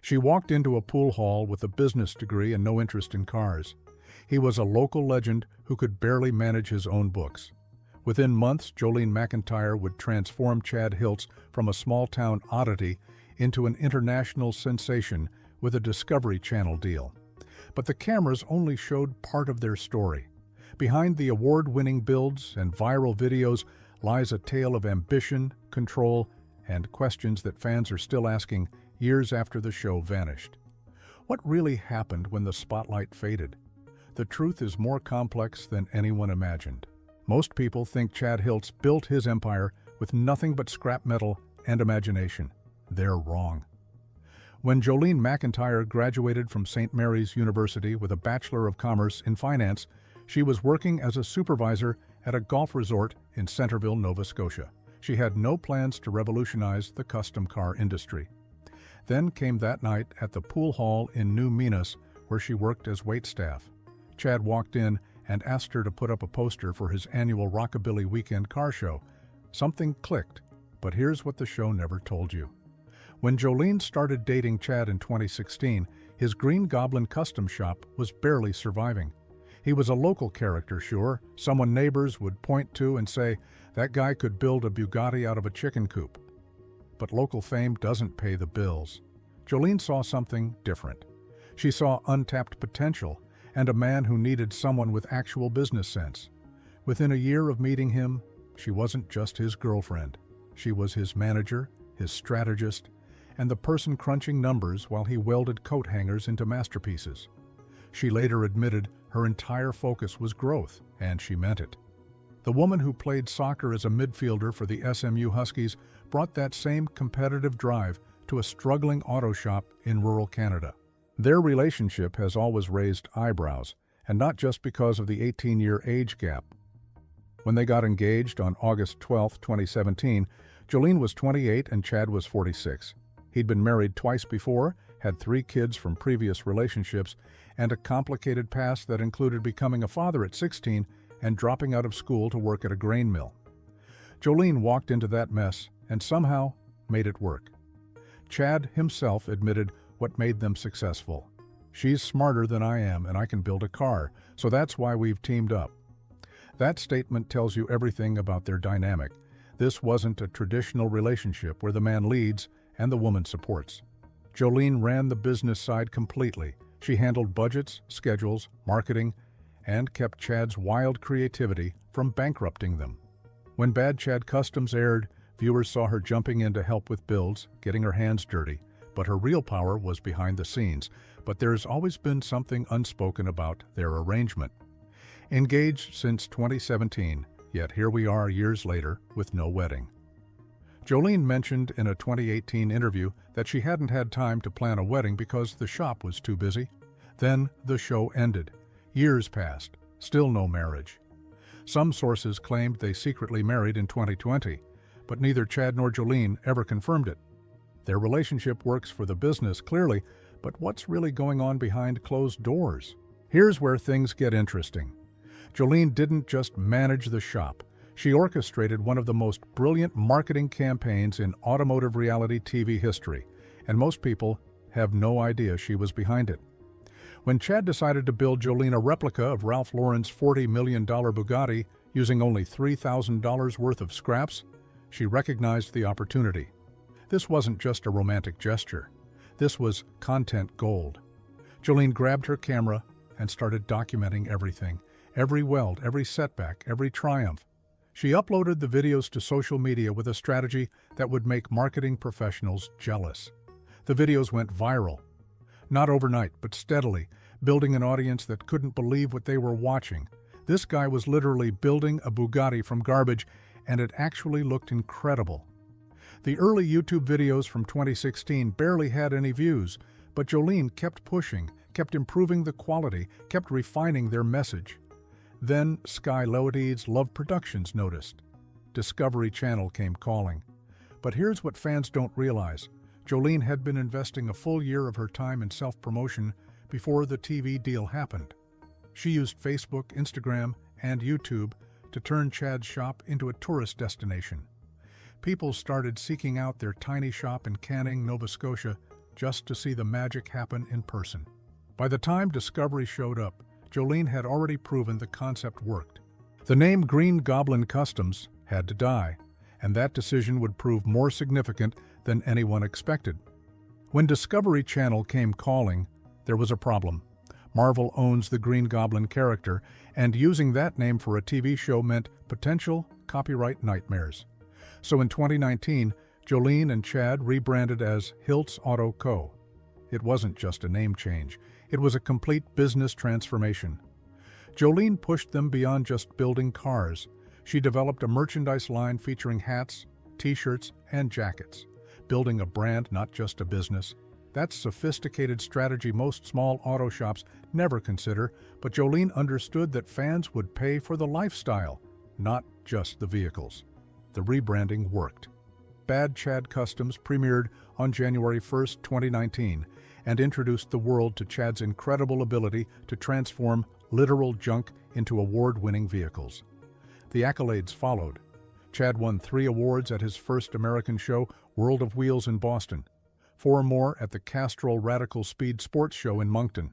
She walked into a pool hall with a business degree and no interest in cars. He was a local legend who could barely manage his own books. Within months, Jolene MacIntyre would transform Chad Hiltz from a small-town oddity into an international sensation with a Discovery Channel deal. But the cameras only showed part of their story. Behind the award-winning builds and viral videos lies a tale of ambition, control, and questions that fans are still asking years after the show vanished. What really happened when the spotlight faded? The truth is more complex than anyone imagined. Most people think Chad Hiltz built his empire with nothing but scrap metal and imagination. They're wrong. When Jolene MacIntyre graduated from St. Mary's University with a Bachelor of Commerce in Finance, she was working as a supervisor at a golf resort in Centerville, Nova Scotia. She had no plans to revolutionize the custom car industry. Then came that night at the pool hall in New Minas, where she worked as waitstaff. Chad walked in and asked her to put up a poster for his annual Rockabilly Weekend car show. Something clicked, but here's what the show never told you. When Jolene started dating Chad in 2016, his Green Goblin custom shop was barely surviving. He was a local character, sure, someone neighbors would point to and say, that guy could build a Bugatti out of a chicken coop. But local fame doesn't pay the bills. Jolene saw something different. She saw untapped potential and a man who needed someone with actual business sense. Within a year of meeting him, she wasn't just his girlfriend. She was his manager, his strategist, and the person crunching numbers while he welded coat hangers into masterpieces. She later admitted her entire focus was growth, and she meant it. The woman who played soccer as a midfielder for the SMU Huskies brought that same competitive drive to a struggling auto shop in rural Canada. Their relationship has always raised eyebrows, and not just because of the 18-year age gap. When they got engaged on August 12, 2017, Jolene was 28 and Chad was 46. He'd been married twice before, had 3 kids from previous relationships, and a complicated past that included becoming a father at 16 and dropping out of school to work at a grain mill. Jolene walked into that mess and somehow made it work. Chad himself admitted what made them successful. She's smarter than I am and I can build a car, so that's why we've teamed up. That statement tells you everything about their dynamic. This wasn't a traditional relationship where the man leads and the woman supports. Jolene ran the business side completely. She handled budgets, schedules, marketing, and kept Chad's wild creativity from bankrupting them. When Bad Chad Customs aired, viewers saw her jumping in to help with builds, getting her hands dirty, but her real power was behind the scenes. But there's always been something unspoken about their arrangement. Engaged since 2017, yet here we are years later with no wedding. Jolene mentioned in a 2018 interview that she hadn't had time to plan a wedding because the shop was too busy. Then the show ended. Years passed, still no marriage. Some sources claimed they secretly married in 2020, but neither Chad nor Jolene ever confirmed it. Their relationship works for the business, clearly, but what's really going on behind closed doors? Here's where things get interesting. Jolene didn't just manage the shop. She orchestrated one of the most brilliant marketing campaigns in automotive reality TV history, and most people have no idea she was behind it. When Chad decided to build Jolene a replica of Ralph Lauren's $40 million Bugatti using only $3,000 worth of scraps, she recognized the opportunity. This wasn't just a romantic gesture. This was content gold. Jolene grabbed her camera and started documenting everything, every weld, every setback, every triumph. She uploaded the videos to social media with a strategy that would make marketing professionals jealous. The videos went viral. Not overnight, but steadily, building an audience that couldn't believe what they were watching. This guy was literally building a Bugatti from garbage, and it actually looked incredible. The early YouTube videos from 2016 barely had any views, but Jolene kept pushing, kept improving the quality, kept refining their message. Then Sky Lodeed's Love Productions noticed. Discovery Channel came calling. But here's what fans don't realize. Jolene had been investing a full year of her time in self-promotion before the TV deal happened. She used Facebook, Instagram, and YouTube to turn Chad's shop into a tourist destination. People started seeking out their tiny shop in Canning, Nova Scotia, just to see the magic happen in person. By the time Discovery showed up, Jolene had already proven the concept worked. The name Green Goblin Customs had to die, and that decision would prove more significant than anyone expected. When Discovery Channel came calling, there was a problem. Marvel owns the Green Goblin character, and using that name for a TV show meant potential copyright nightmares. So in 2019, Jolene and Chad rebranded as Hiltz Auto Co. It wasn't just a name change, it was a complete business transformation. Jolene pushed them beyond just building cars. She developed a merchandise line featuring hats, t-shirts, and jackets, building a brand, not just a business. That's sophisticated strategy most small auto shops never consider, but Jolene understood that fans would pay for the lifestyle, not just the vehicles. The rebranding worked. Bad Chad Customs premiered on January 1, 2019, and introduced the world to Chad's incredible ability to transform literal junk into award-winning vehicles. The accolades followed. Chad won 3 awards at his first American show, World of Wheels in Boston, 4 more at the Castrol Radical Speed Sports Show in Moncton.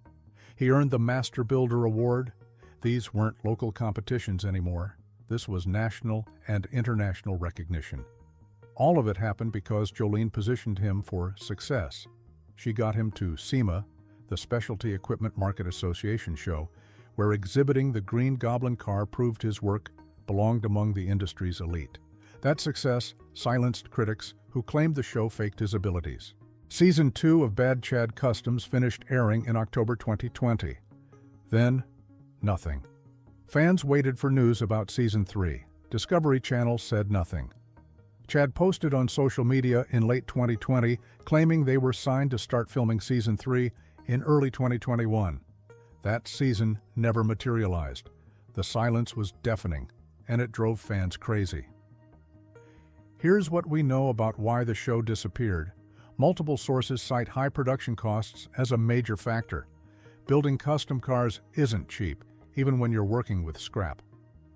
He earned the Master Builder Award. These weren't local competitions anymore. This was national and international recognition. All of it happened because Jolene positioned him for success. She got him to SEMA, the Specialty Equipment Market Association show, where exhibiting the Green Goblin car proved his work belonged among the industry's elite. That success silenced critics who claimed the show faked his abilities. Season 2 of Bad Chad Customs finished airing in October 2020. Then, nothing. Fans waited for news about Season 3. Discovery Channel said nothing. Chad posted on social media in late 2020, claiming they were signed to start filming Season 3 in early 2021. That season never materialized. The silence was deafening, and it drove fans crazy. Here's what we know about why the show disappeared. Multiple sources cite high production costs as a major factor. Building custom cars isn't cheap, even when you're working with scrap.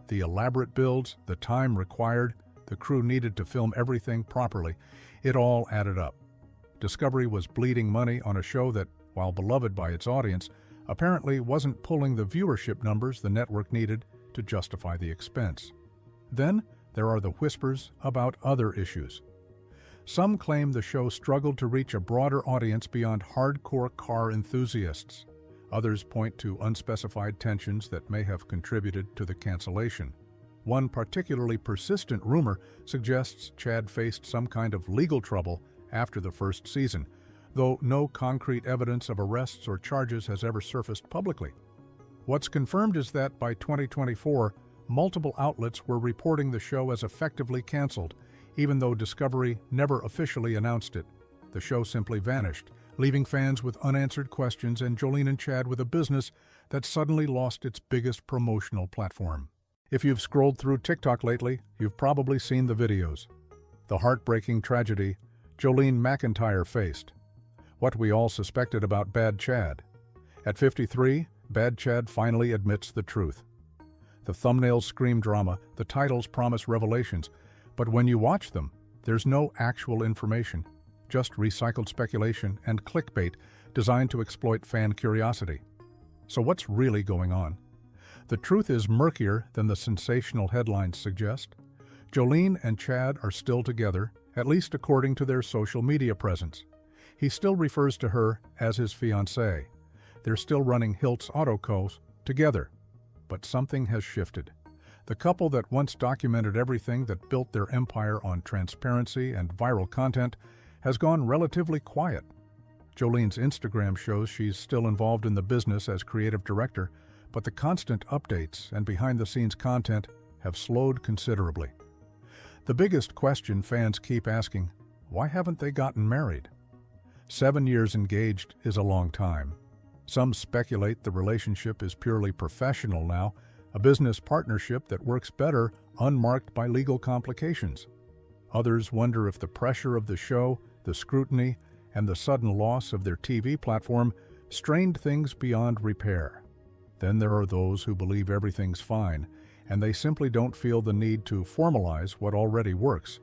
The elaborate builds, the time required, the crew needed to film everything properly, it all added up. Discovery was bleeding money on a show that, while beloved by its audience, apparently wasn't pulling the viewership numbers the network needed to justify the expense. Then there are the whispers about other issues. Some claim the show struggled to reach a broader audience beyond hardcore car enthusiasts. Others point to unspecified tensions that may have contributed to the cancellation. One particularly persistent rumor suggests Chad faced some kind of legal trouble after the first season, though no concrete evidence of arrests or charges has ever surfaced publicly. What's confirmed is that by 2024, multiple outlets were reporting the show as effectively canceled, even though Discovery never officially announced it. The show simply vanished, leaving fans with unanswered questions and Jolene and Chad with a business that suddenly lost its biggest promotional platform. If you've scrolled through TikTok lately, you've probably seen the videos. The heartbreaking tragedy Jolene MacIntyre faced. What we all suspected about Bad Chad. At 53, Bad Chad finally admits the truth. The thumbnails scream drama, the titles promise revelations, but when you watch them, there's no actual information, just recycled speculation and clickbait designed to exploit fan curiosity. So what's really going on? The truth is murkier than the sensational headlines suggest. Jolene and Chad are still together, at least according to their social media presence. He still refers to her as his fiancée. They're still running Hiltz Auto Co. together. But something has shifted. The couple that once documented everything that built their empire on transparency and viral content has gone relatively quiet. Jolene's Instagram shows she's still involved in the business as creative director, but the constant updates and behind-the-scenes content have slowed considerably. The biggest question fans keep asking, why haven't they gotten married? 7 years engaged is a long time. Some speculate the relationship is purely professional now, a business partnership that works better unmarked by legal complications. Others wonder if the pressure of the show, the scrutiny, and the sudden loss of their TV platform strained things beyond repair. Then there are those who believe everything's fine, and they simply don't feel the need to formalize what already works.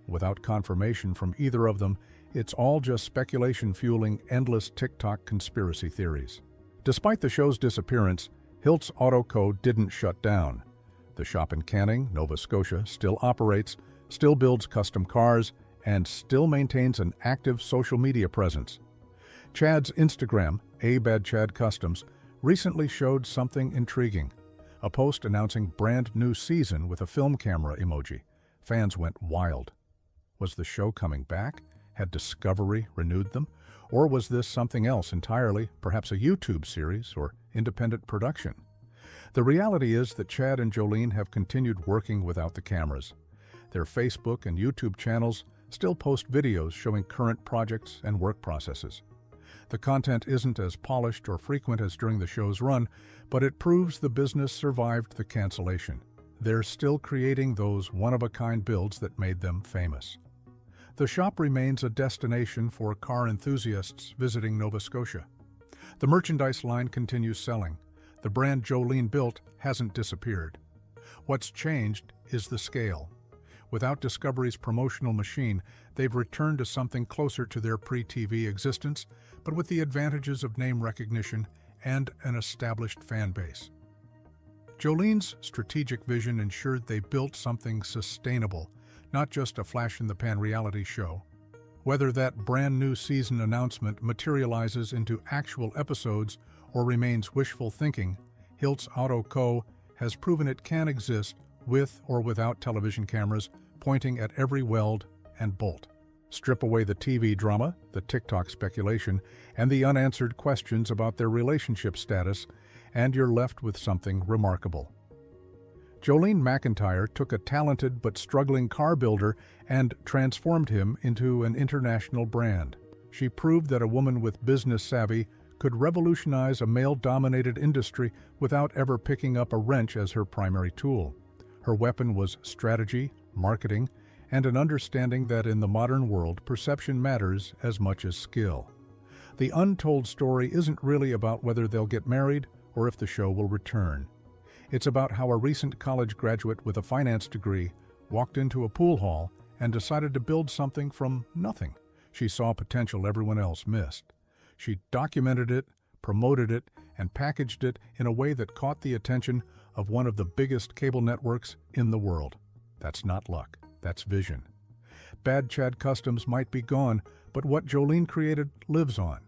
Without confirmation from either of them, It's all just speculation fueling endless TikTok conspiracy theories. Despite the show's disappearance, Hiltz Auto Co. didn't shut down. The shop in Canning, Nova Scotia, still operates, still builds custom cars, and still maintains an active social media presence. Chad's Instagram, @Chad Customs, recently showed something intriguing. A post announcing brand new season with a film camera emoji. Fans went wild. Was the show coming back? Had Discovery renewed them? Or was this something else entirely, perhaps a YouTube series or independent production? The reality is that Chad and Jolene have continued working without the cameras. Their Facebook and YouTube channels still post videos showing current projects and work processes. The content isn't as polished or frequent as during the show's run, but it proves the business survived the cancellation. They're still creating those one-of-a-kind builds that made them famous. The shop remains a destination for car enthusiasts visiting Nova Scotia. The merchandise line continues selling. The brand Jolene built hasn't disappeared. What's changed is the scale. Without Discovery's promotional machine, they've returned to something closer to their pre-TV existence, but with the advantages of name recognition and an established fan base. Jolene's strategic vision ensured they built something sustainable, not just a flash-in-the-pan reality show. Whether that brand-new season announcement materializes into actual episodes or remains wishful thinking, Hiltz Auto Co. has proven it can exist with or without television cameras pointing at every weld and bolt. Strip away the TV drama, the TikTok speculation, and the unanswered questions about their relationship status, and you're left with something remarkable. Jolene MacIntyre took a talented but struggling car builder and transformed him into an international brand. She proved that a woman with business savvy could revolutionize a male-dominated industry without ever picking up a wrench as her primary tool. Her weapon was strategy, marketing, and an understanding that in the modern world, perception matters as much as skill. The untold story isn't really about whether they'll get married or if the show will return. It's about how a recent college graduate with a finance degree walked into a pool hall and decided to build something from nothing. She saw potential everyone else missed. She documented it, promoted it, and packaged it in a way that caught the attention of one of the biggest cable networks in the world. That's not luck, that's vision. Bad Chad Customs might be gone, but what Jolene created lives on.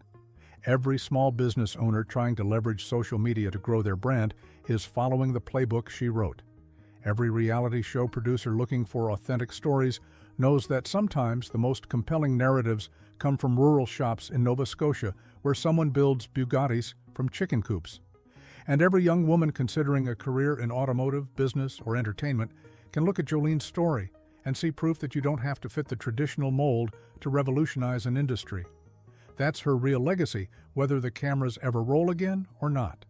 Every small business owner trying to leverage social media to grow their brand is following the playbook she wrote. Every reality show producer looking for authentic stories knows that sometimes the most compelling narratives come from rural shops in Nova Scotia where someone builds Bugattis from chicken coops. And every young woman considering a career in automotive, business, or entertainment can look at Jolene's story and see proof that you don't have to fit the traditional mold to revolutionize an industry. That's her real legacy, whether the cameras ever roll again or not.